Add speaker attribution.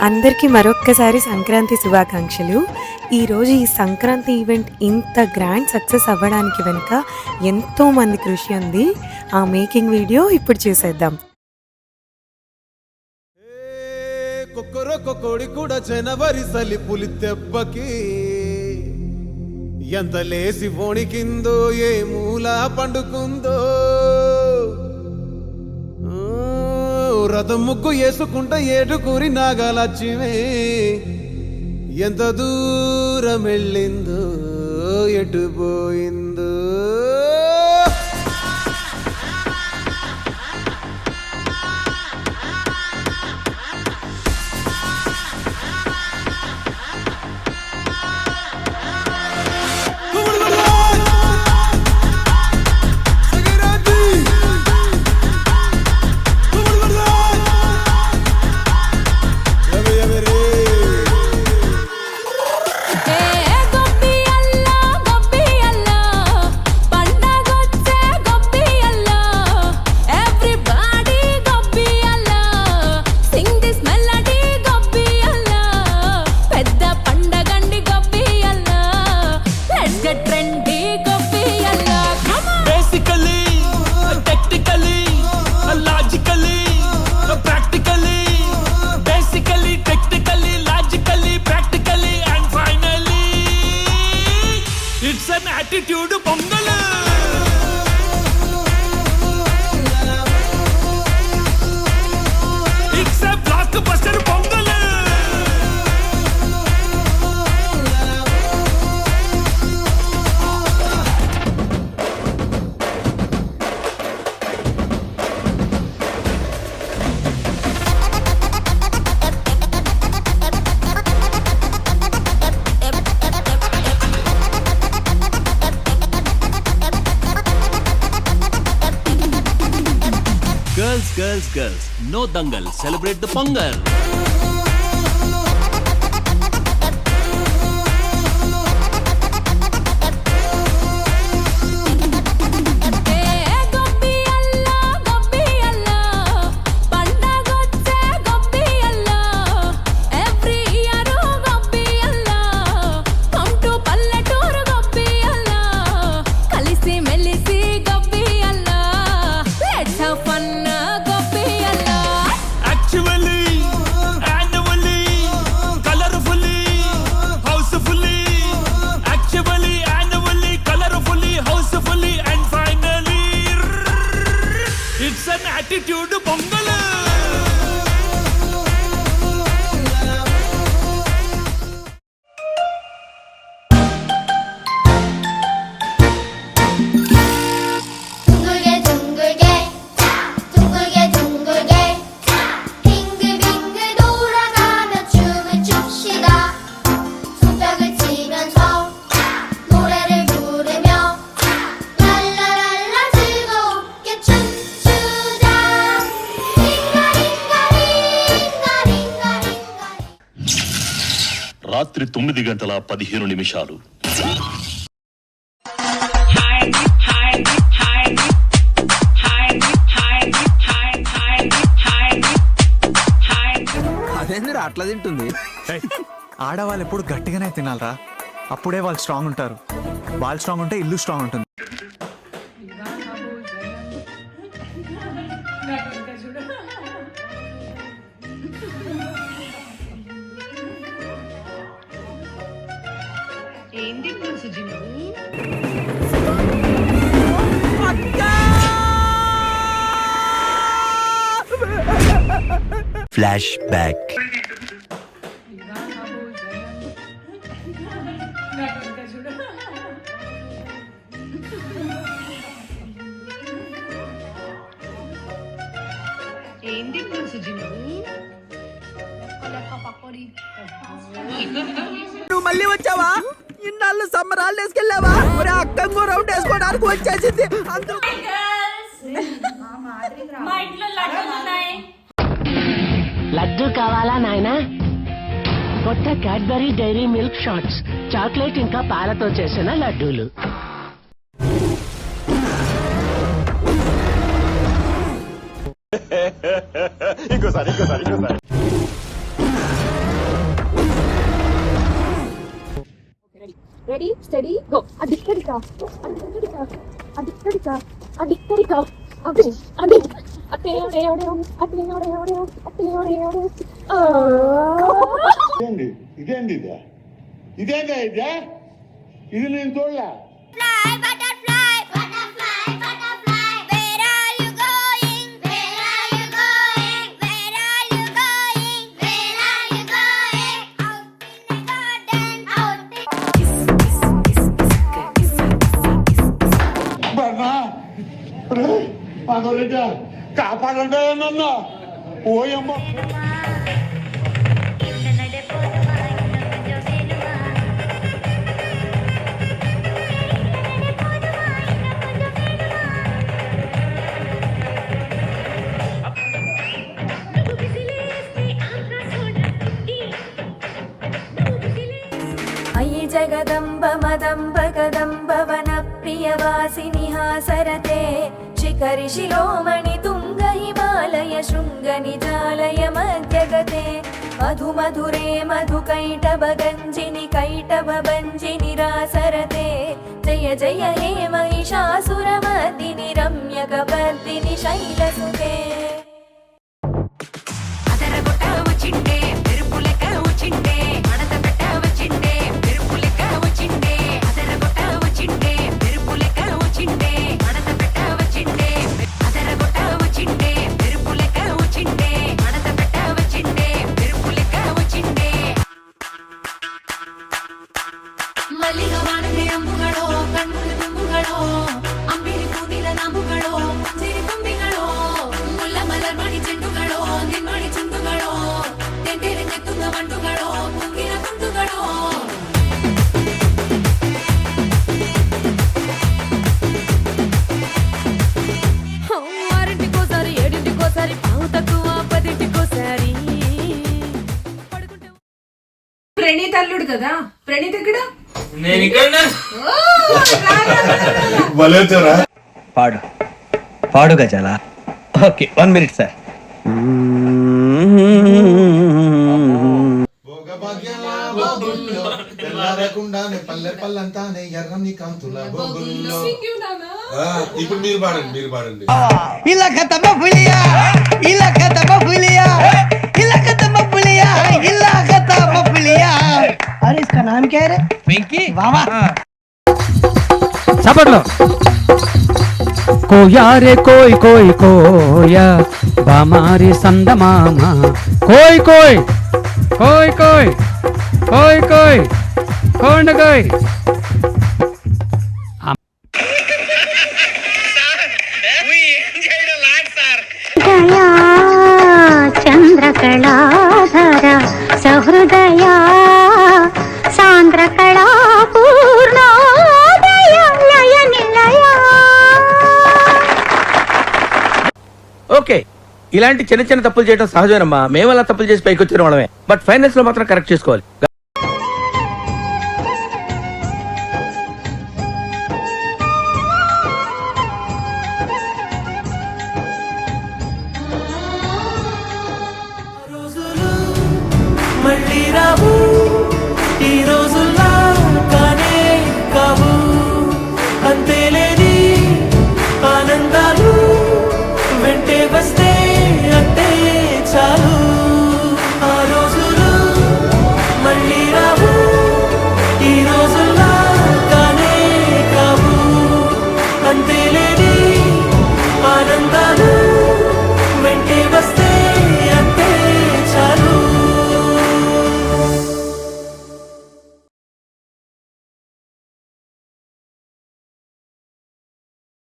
Speaker 1: అందరికీ మరొక్కసారి సంక్రాంతి శుభాకాంక్షలు. ఈరోజు ఈ సంక్రాంతి ఈవెంట్ ఇంత గ్రాండ్ సక్సెస్ అవ్వడానికి వెనుక ఎంతోమంది కృషి ఉంది. ఆ మేకింగ్ వీడియో ఇప్పుడు చూసేద్దాం.
Speaker 2: కొక్కరొక్కొడి కూడా జనవరి సలి పులి దెబ్బకి ఎంత లేసి వణికిందో, ఏ మూల పండుకుందో. రథం ముగ్గు వేసుకుంట ఏడుకూరి నాగలక్ష్మి ఎంత దూరం వెళ్ళిందో, ఎటు పోయిందో.
Speaker 3: Attitude Pongal. It's a blockbuster Pongal. Girls, no dangal, celebrate the Pongal. It's an attitude Pongal.
Speaker 4: రాత్రి 9:15
Speaker 5: అదేందిరా అట్లా తింటుంది?
Speaker 6: ఆడవాళ్ళు ఎప్పుడు గట్టిగానే తినాలరా, అప్పుడే వాళ్ళు స్ట్రాంగ్ ఉంటారు. వాళ్ళు స్ట్రాంగ్ ఉంటే ఇల్లు స్ట్రాంగ్ ఉంటుంది.
Speaker 7: Flash back.
Speaker 5: నువ్వు మళ్ళీ వచ్చావా? ఇన్నాళ్ళు సమ్మర్ హాలిడేస్ కెళ్ళావా? మరి అక్కంగో రౌండ్ వేసుకోవడానికి వచ్చేసింది.
Speaker 8: లడ్డు కావాలా నాయనా? కొత్త Cadbury Dairy Milk shots, chocolate ఇంకా పాలతో చేసిన లడ్డూలు.
Speaker 4: ఇంకోసారి
Speaker 9: రెడీ స్టడీ గో అడిక్కడికా అడిక్కడికా అడిక్కడికా అడిక్కడికా అదే అదే అట్టేడే అట్టేడే అట్టేడే
Speaker 10: ఇదేంది ఇది నేను చూడలే. కాపాడండి నన్ను ఓయమ్మ.
Speaker 9: అయి జగదంబ మదంబ కదంబ వన ప్రియవాసిని హాసరతే శిఖరి శిరోమణి తుంగ హిమాలయ శృంగ నిజాలయ మధ్యగతే మధు మధురే మధు కైటభ గంజిని కైటభ భంజిని రాసరతే జయ జయ హే మహిషాసురమర్దిని రమ్యక పర్దిని శైలసుతే
Speaker 11: ಅಂಬುಗಳೋ ಕಣ್ಮುಳು ತುಂಬುಗಳೋ ಅಂಬಿಳಿ ಕೂದಿಲ ನಾಂಬುಗಳೋ ಸಿರಿ ಕೊಂಬಿಗಳೋ ಮುಲ್ಲ ಮಲರ್ ಮಾಡಿ ಚೆಂಡುಗಳೋ ನಿನ್ಮಾಡಿ ಚುಂಡುಗಳೋ ತೆಂಟೆರೆ ನೆತ್ತುಂಗ ಬಂಡುಗಳೋ ಮುಂಗಿನ ತುಂಡುಗಳೋ ఆరింటికోసారి ఏడింటికోసారి పావు తక్కువ పదింటికోసారి ప్రణీత్ అల్లుడు కదా ప్రణీత్ ఎక్కడ
Speaker 7: పాడు పాడు గజాల. Okay 1 minute sir.
Speaker 2: భోగభాగ్యాల బొగుల్లో తెల్లారకుండానే పల్లె పల్లంతానే ఎర్రని కాంతుల బొగుల్లో. ఇప్పుడు మీరు పాడండి.
Speaker 7: ఇలా ఖతమ పులియా ఇలా ఖతమ పులియా ఇలా ఖతమ పులియా ఇలా ఖతమ పులియా. అరే ఇస్కా నామ్ క్యా రే? వెంకీ. వావా
Speaker 12: చప్పట్లో. కోయా రే కోయ్ కోయ్ కోయా బామారి సందమామ కోయ్ కోయ్ కోయ్ కోయ్ కోయ్ కోయ్ కోండ కోయ్.
Speaker 9: చంద్రకళాధర సహృదయ సాంద్రకళా పూర్ణోదయ లయ నిలయ.
Speaker 5: ఓకే, ఇలాంటి చిన్న చిన్న తప్పులు చేయడం సహజమేనమ్మా. మేము అలా తప్పులు చేసి పైకి వచ్చిన వాళ్ళమే. బట్ ఫైనల్స్ లో మాత్రం కరెక్ట్ చేసుకోవాలి. మళ్ళీ రావు